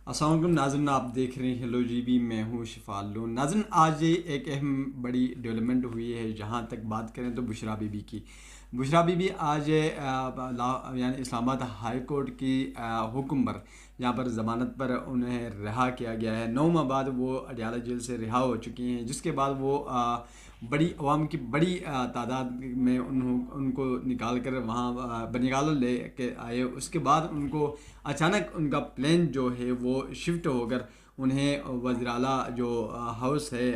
السلام علیکم ناظرین، آپ دیکھ رہے ہیں ہیلو جی بی، میں ہوں شفالون۔ ناظرین، آج ایک اہم بڑی ڈیولپمنٹ ہوئی ہے۔ جہاں تک بات کریں تو بشریٰ بی بی کی، بشریٰ بی بی آج یعنی اسلام آباد ہائی کورٹ کی حکم پر جہاں پر ضمانت پر انہیں رہا کیا گیا ہے۔ 9 ماہ بعد وہ اڈیالہ جیل سے رہا ہو چکی ہیں، جس کے بعد وہ بڑی عوام کی بڑی تعداد میں ان کو نکال کر وہاں بنگالور لے کے آئے۔ اس کے بعد ان کو اچانک ان کا پلین جو ہے وہ شفٹ ہو کر انہیں وزیر اعلیٰ جو ہاؤس ہے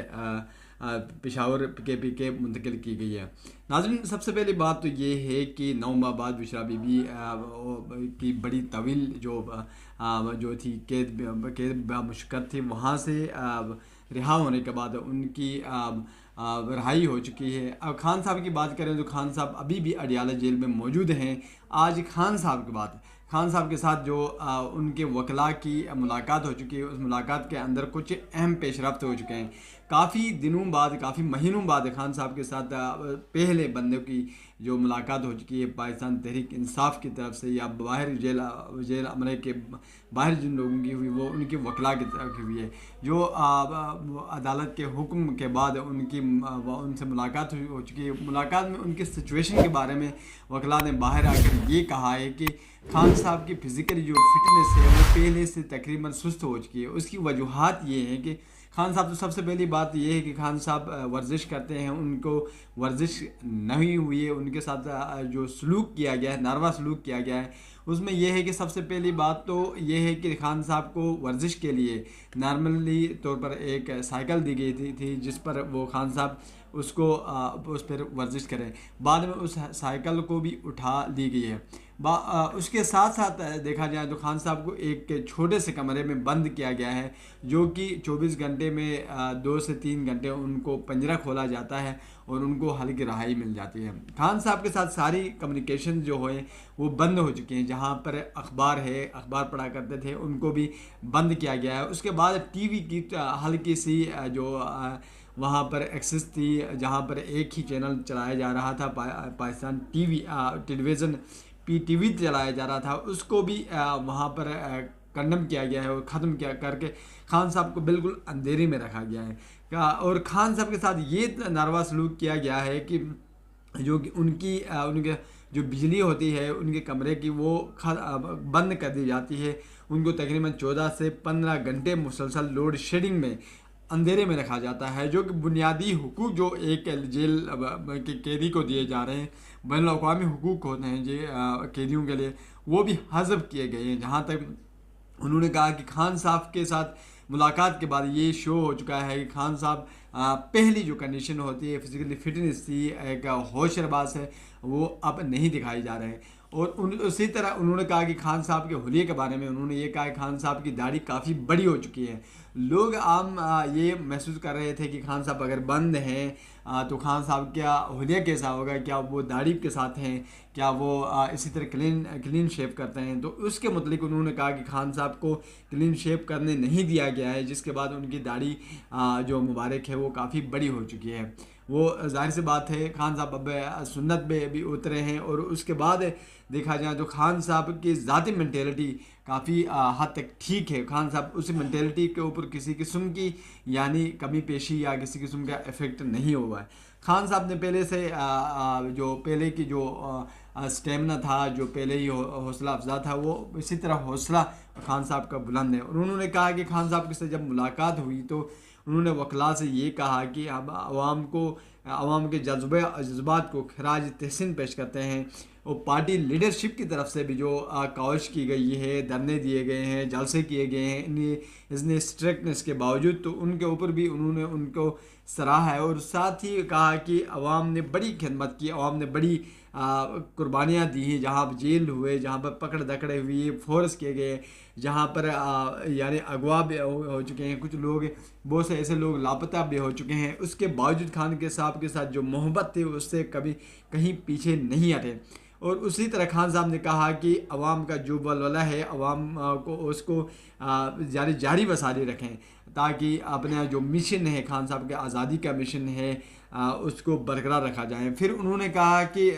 پشاور کے منتقل کی گئی ہے۔ ناظرین، سب سے پہلی بات تو یہ ہے کہ 9 ماہ بعد بشریٰ بی بی کی بڑی طویل جو تھی قید مشقت تھی، وہاں سے رہا ہونے کے بعد ان کی رہائی ہو چکی ہے۔ اب خان صاحب کی بات کریں تو خان صاحب ابھی بھی اڈیالہ جیل میں موجود ہیں۔ آج خان صاحب کی بات، خان صاحب کے ساتھ جو ان کے وکلاء کی ملاقات ہو چکی ہے، اس ملاقات کے اندر کچھ اہم پیش رفت ہو چکے ہیں۔ کافی دنوں بعد، کافی مہینوں بعد خان صاحب کے ساتھ پہلے بندے کی جو ملاقات ہو چکی ہے پاکستان تحریک انصاف کی طرف سے، یا باہر جیل عملے کے باہر جن لوگوں کی ہوئی، وہ ان کے وکلاء کی طرف کی ہوئی ہے۔ جو عدالت کے حکم کے بعد ان سے ملاقات ہو چکی ہے، ملاقات میں ان کی سچویشن کے بارے میں وکلاء نے باہر آ کر یہ کہا ہے کہ خان صاحب کی فزیکل جو فٹنس ہے وہ پہلے سے تقریباً سست ہو چکی ہے۔ اس کی وجوہات یہ ہیں کہ خان صاحب، تو سب سے پہلی بات یہ ہے کہ خان صاحب ورزش کرتے ہیں، ان کو ورزش نہیں ہوئی ہے، ان کے ساتھ جو سلوک کیا گیا ہے، ناروا سلوک کیا گیا ہے، اس میں یہ ہے کہ سب سے پہلی بات تو یہ ہے کہ خان صاحب کو ورزش کے لیے نارملی طور پر ایک سائیکل دی گئی تھی جس پر وہ خان صاحب اس پر ورزش کریں۔ بعد میں اس سائیکل کو بھی اٹھا لی گئی ہے۔ اس کے ساتھ ساتھ دیکھا جائے تو خان صاحب کو ایک چھوٹے سے کمرے میں بند کیا گیا ہے، جو کہ 24 گھنٹے میں 2 سے 3 گھنٹے ان کو پنجرہ کھولا جاتا ہے اور ان کو ہلکی رہائی مل جاتی ہے۔ خان صاحب کے ساتھ ساری کمیونیکیشن جو ہوئے وہ بند ہو چکی ہیں۔ جہاں پر اخبار پڑھا کرتے تھے، ان کو بھی بند کیا گیا ہے۔ اس کے بعد ٹی وی کی ہلکی سی جو وہاں پر ایکسس تھی، جہاں پر ایک ہی چینل چلایا جا رہا تھا، پاکستان ٹیلی ویژن PTV چلایا جا رہا تھا، اس کو بھی وہاں پر کنڈم کیا گیا ہے اور ختم کر کے خان صاحب کو بالکل اندھیرے میں رکھا گیا ہے۔ اور خان صاحب کے ساتھ یہ ناروا سلوک کیا گیا ہے کہ جو ان کے جو بجلی ہوتی ہے ان کے کمرے کی، وہ بند کر دی جاتی ہے۔ ان کو تقریباً 14 سے 15 گھنٹے مسلسل لوڈ شیڈنگ میں اندھیرے میں رکھا جاتا ہے، جو کہ بنیادی حقوق جو ایک جیل کے قیدی کو دیے جا رہے ہیں، بین الاقوامی حقوق ہوتے ہیں قیدیوں کے لیے، وہ بھی حذف کیے گئے ہیں۔ جہاں تک انہوں نے کہا کہ خان صاحب کے ساتھ ملاقات کے بعد یہ شو ہو چکا ہے کہ خان صاحب پہلی جو کنڈیشن ہوتی ہے فزیکلی فٹنس تھی، ایک ہوش رباس ہے، وہ اب نہیں دکھائی جا رہے ہیں۔ اور اسی طرح انہوں نے کہا کہ خان صاحب کے حلیے کے بارے میں انہوں نے یہ کہا کہ خان صاحب کی داڑھی کافی بڑی ہو چکی ہے۔ لوگ عام یہ محسوس کر رہے تھے کہ خان صاحب اگر بند ہیں تو خان صاحب کیا حلیہ کیسا ہوگا، کیا وہ داڑھی کے ساتھ ہیں، کیا وہ اسی طرح کلین شیو کرتے ہیں۔ تو اس کے متعلق انہوں نے کہا کہ خان صاحب کو کلین شیو کرنے نہیں دیا گیا ہے، جس کے بعد ان کی داڑھی جو مبارک ہے وہ کافی بڑی ہو چکی ہے۔ وہ ظاہر سی بات ہے خان صاحب اب سنت میں بھی اترے ہیں۔ اور اس کے بعد دیکھا جائے تو خان صاحب کی ذاتی مینٹیلٹی کافی حد تک ٹھیک ہے۔ خان صاحب اس مینٹیلٹی کے اوپر کسی قسم کی یعنی کمی پیشی یا کسی قسم کا افیکٹ نہیں ہوا ہے۔ خان صاحب نے پہلے سے پہلے کی جو اسٹیمنا تھا، جو پہلے ہی حوصلہ افزا تھا، وہ اسی طرح حوصلہ خان صاحب کا بلند ہے۔ اور انہوں نے کہا کہ خان صاحب کے ساتھ جب ملاقات ہوئی تو انہوں نے وکلاء سے یہ کہا کہ اب عوام کے جذبات کو خراج تحسین پیش کرتے ہیں، اور پارٹی لیڈرشپ کی طرف سے بھی جو کاوش کی گئی ہے، دھرنے دیے گئے ہیں، جلسے کیے گئے ہیں، اتنے اسٹرکٹنس کے باوجود، تو ان کے اوپر بھی انہوں نے ان کو سراہا ہے۔ اور ساتھ ہی کہا کہ عوام نے بڑی خدمت کی، عوام نے بڑی قربانیاں دی ہیں، جہاں جیل ہوئے، جہاں پر پکڑ دکڑے ہوئی، فورس کیے گئے، جہاں پر یعنی اغوا بھی ہو چکے ہیں کچھ لوگ، بہت سے ایسے لوگ لاپتہ بھی ہو چکے ہیں۔ اس کے باوجود خان صاحب کے ساتھ جو محبت تھی اس سے کبھی کہیں پیچھے نہیں ہٹے۔ اور اسی طرح خان صاحب نے کہا کہ عوام کا جو ولولہ ہے، عوام کو اس کو جاری وساری رکھیں، تاکہ اپنا جو مشن ہے خان صاحب کے آزادی کا مشن ہے اس کو برقرار رکھا جائے۔ پھر انہوں نے کہا کہ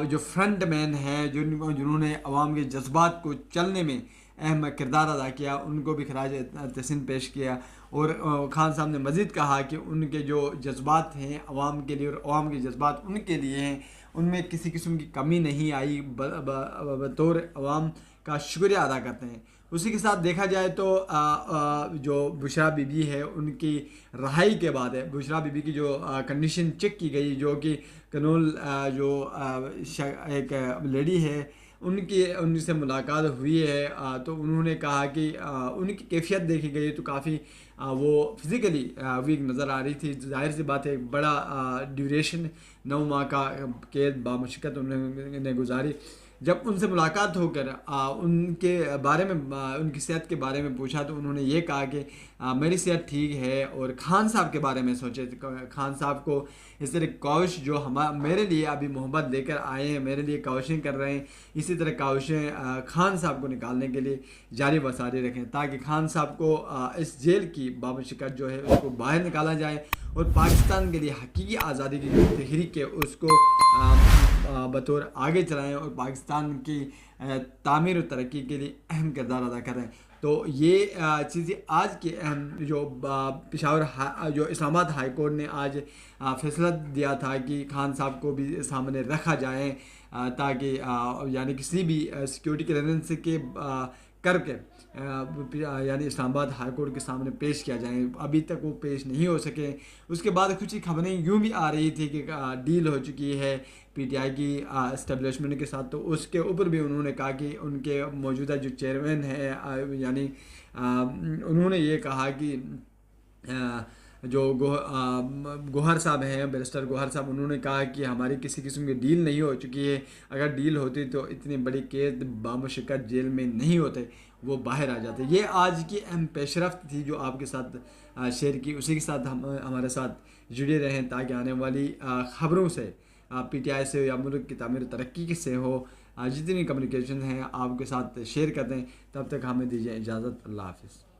جو فرنٹ مین ہیں، جنہوں نے عوام کے جذبات کو چلنے میں اہم کردار ادا کیا، ان کو بھی خراج تحسین پیش کیا. اور خان صاحب نے مزید کہا کہ ان کے جو جذبات ہیں عوام کے لیے اور عوام کے جذبات ان کے لیے ہیں، ان میں کسی قسم کی کمی نہیں آئی، بطور عوام کا شکریہ ادا کرتے ہیں. اسی کے ساتھ دیکھا جائے تو جو بشرا بی بی ہے ان کی رہائی کے بعد ہے، بشرا بی بی کی جو کنڈیشن چیک کی گئی، جو کہ کنول جو ایک لیڈی ہے ان سے ملاقات ہوئی ہے، تو انہوں نے کہا کہ ان کی کیفیت دیکھی گئی تو کافی وہ فزیکلی ویک نظر آ رہی تھی. ظاہر سی بات ہے ایک بڑا ڈیوریشن 9 ماہ کا قید بامشقت انہوں نے گزاری. جب ان سے ملاقات ہو کر ان کے بارے میں ان کی صحت کے بارے میں پوچھا تو انہوں نے یہ کہا کہ میری صحت ٹھیک ہے. اور خان صاحب کے بارے میں سوچے، خان صاحب کو اس طرح کاوش جو میرے لیے ابھی محبت لے کر آئے ہیں، میرے لیے کاوشیں کر رہے ہیں، اسی طرح کاوشیں خان صاحب کو نکالنے کے لیے جاری و ساری رکھیں، تاکہ خان صاحب کو اس جیل کی بامشقت جو ہے اس کو باہر نکالا جائے اور پاکستان کے لیے حقیقی آزادی کی جو تحریک ہے اس کو بطور آگے چلائیں اور پاکستان کی تعمیر و ترقی کے لیے اہم کردار ادا کریں. تو یہ چیزیں آج کے اہم جو پشاور جو اسلام آباد ہائی کورٹ نے آج فیصلہ دیا تھا کہ خان صاحب کو بھی سامنے رکھا جائے، تاکہ یعنی کسی بھی سیکیورٹی کلیئرنس کے کر کے یعنی اسلام آباد ہائی کورٹ کے سامنے پیش کیا جائے. ابھی تک وہ پیش نہیں ہو سکے. اس کے بعد کچھ خبریں یوں بھی آ رہی تھی کہ ڈیل ہو چکی ہے پی ٹی آئی کی اسٹیبلشمنٹ کے ساتھ، تو اس کے اوپر بھی انہوں نے کہا کہ ان کے موجودہ جو چیئرمین ہے یعنی انہوں نے یہ کہا کہ جو گوہر صاحب ہیں، بیرسٹر گوہر صاحب، انہوں نے کہا کہ ہماری کسی قسم کی ڈیل نہیں ہو چکی ہے. اگر ڈیل ہوتی تو اتنی بڑی قید بامشقت جیل میں نہیں ہوتے، وہ باہر آ جاتے. یہ آج کی اہم پیش رفت تھی جو آپ کے ساتھ شیئر کی. اسی کے ساتھ ہمارے ساتھ جڑے رہیں تاکہ آنے والی خبروں سے پی ٹی آئی سے یا ملک کی تعمیر و ترقی سے ہو جتنی کمیونیکیشن ہیں آپ کے ساتھ شیئر کر دیں. تب تک ہمیں دیجیے اجازت. اللہ حافظ.